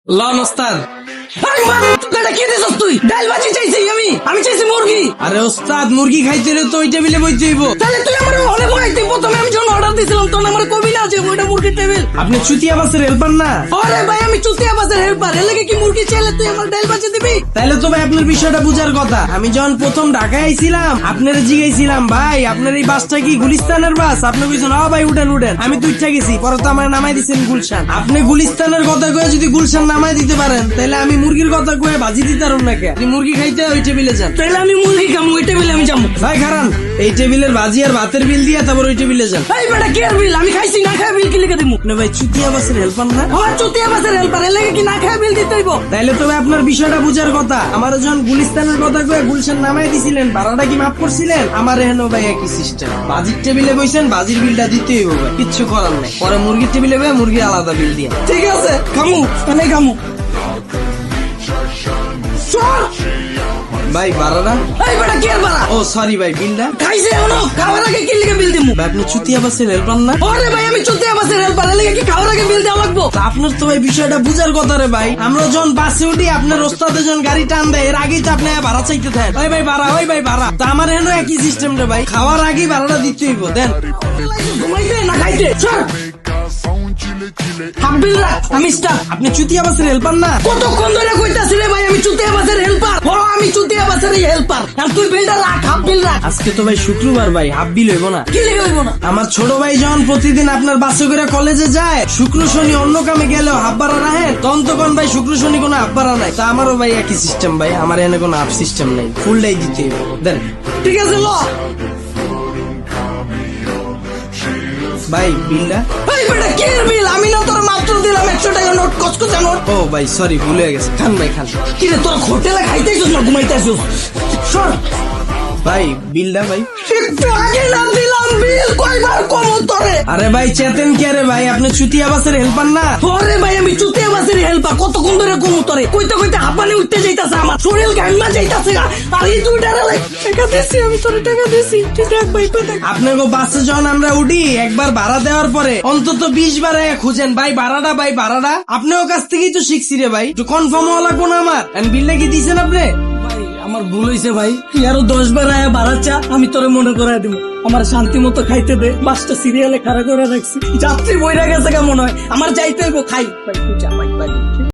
Loan ওস্তাদ। তুই ডাল ভাজি চাইছি আমি চাইছি মুরগি। আরে ওস্তাদ, মুরগি খাইতে হলে তো ওই টেবিলে বইতে হইব। তাহলে তুই আমার অনেক বড়াইতে প্রথমে আমি যখন অর্ডার দিছিলাম তখন আমার কবি না যে ওইটা মুরগির টেবিল। আপনি চুতিয়া বাসের হেল্পার না? আরে ভাই আমি চুতিয়া বাসের হেল্পার, এর লাগে কি মুরগি চাইলে তুই আমার ডাল ভাজি দিবি? তাইলে তো ভাই আপনার বিষয়টা বুঝার কথা। আমি যখন প্রথম ঢাকায় আইছিলাম আপনারা জিগাইছিলাম, ভাই আপনার এই বাসটা কি গুলিস্তানের বাস? আপনি কইছেন হ্যাঁ ভাই উঠেন উঠেন। আমি তো উঠা গেছি, পরে তো আমার নামাই দিচ্ছেন গুলশান। আপনি গুলিস্তানের কথা কয়ে যদি গুলশান নামাই দিতে পারেন তাহলে আমি মুরগির কথা কয়ে ভাজি দিতে পারুন নাকি? আপনি মুরগি খাইতে ওই টেবিলে যান। তাহলে আমি মুরগি খাবো, ওই টেবিলে আমি যাবো। ভাই খারান, এই টেবিলের ভাজি আর ভাতের বিল দিয়ে তারপর ওই টেবিলে যান। এই বেটা কি আর বিল? আমি খাইছি না খাই বিল কি লিখে দিমু? আপনি ভাই চুতিয়া বাসের হেল্পার না? আমার চুতিয়া বাসের হেল্পার, এর লাগে কি না খাই বিল দিতে হইব? তাইলে তো ভাই আপনার বিষয়টা বুঝার কথা। আমার যখন গুলিস্তানের কথা কয়ে গুলশান নামাই দিছিলেন, ভাড়াটা কি মাফ করছিলেন? আমার এখানেও ভাই একই সিস্টেম। বাজির টেবিলে বইছেন, বাজির বিলটা দিতে হইব ভাই, কিচ্ছু করার নাই। পরে মুরগির টেবিলে ভাই মুরগির আলাদা বিল দিয়ে। ঠিক আছে খামু, তাহলে খামু। চল ভাই ভাড়াটা? এই বেটা কি আর বাড়া? ও সরি ভাই, বিলটা? খাইছে এখনো, খাওয়ার আগে কি লিখে বিল দিমু? ভাই আপনি চুতিয়া বাসের হেল্পার না? আরে ভাই আমি চুতিয়া বাসের হেল্পার, এর লাগে কি খাওয়ার আগে বিল দেওয়া লাগবো? তা আপনার তো ভাই বিষয়টা বুঝার কথা রে ভাই। আমরা যখন বাসে উঠি আপনার ওস্তাদে যখন গাড়ি টান দেয় এর আগেই তো আপনি ভাড়া চাইতে থাকেন, ওই ভাই ভাড়া, ওই ভাই ভাড়া। তা আমার এখানেও একই সিস্টেম রে ভাই, খাওয়ার আগেই ভাড়াটা দিতে হইব। দেন ঘুমাইতে না খাইতে? চল হাফ বিল রাখ, আমি স্টাফ। আপনি চুতিয়া বাসের হেল্পার না? কতক্ষণ ধরে কইতাছি রে ভাই আমি চুতিয়া বাসের হেল্পার। ও আমি চুতিয়া বাসের হেল্পার, আর তুই বিলটা রাখ, হাফ বিল রাখ। আজকে তো ভাই শুক্রবার ভাই, হাফ বিল হইব না? কি লিখে হইব না? আমার ছোট ভাই যখন প্রতিদিন আপনার বাসে করে কলেজে যায়, শুক্র শনি অন্য কামে গেলেও হাফ ভাড়া রাখেন, তখন তখন ভাই শুক্র শনি কোনো হাফ ভাড়া নাই। তা আমারও ভাই একই সিস্টেম ভাই, আমার এখানে কোনো হাফ সিস্টেম নাই, ফুলটাই দিতে হইব। দেন ঠিক আছে ল ভাই বিলটা। এই বেটা কি এর বিল? আমি না তোর মাত্র দিলাম 100 টাকা নোট, কচকচা নোট। ও ভাই সরি, ভুল হয়ে গেছে। খান ভাই খান। কি রে তোর হোটেলে খাইতেছিস না ঘুমাইতেছিস? সর ভাই বিলটা ভাই। একটু আগে না দিলাম বিল, কয়বার কম তোরে? আরে ভাই চেতেন কে রে ভাই? আপনি চুতিয়া বাসের হেল্পার না? ওরে ভাই আমি চুতিয়া বাসের হেল্পার, কতক্ষণ ধরে কম তোরে? কইতে কইতে হাঁপানি উঠতে যাইতাছে, আমার শরীর গাইমা যাইতাছে। আর এই দুইটা রে টাকা দিছি, আমি তোরে টাকা দিছি, তুই দেখ ভাই তুই দেখ। আপনাকে বাসে যখন আমরা উঠি একবার ভাড়া দেওয়ার পরে অন্তত 20 বার খুঁজেন ভাই ভাড়াটা, ভাই ভাড়াটা। আপনার কাছ থেকেই তো শিখছি রে ভাই, একটু কনফার্ম হওয়া লাগবো না আমার? বিলটা কি দিয়েছেন আপনি? ভাই আমার ভুল হয়েছে ভাই, আরো 10 বার আয়া ভাড়া চা, আমি তোরে মনে করাই দিব। আমার শান্তি মতো খাইতে দে, বাসটা সিরিয়ালে খাড়া করে রাখছি, যাত্রী বইরা গেছে কেমন হয়, আমার যাইতে হইব, খাই ভাই তুই যা ভাই ভাই।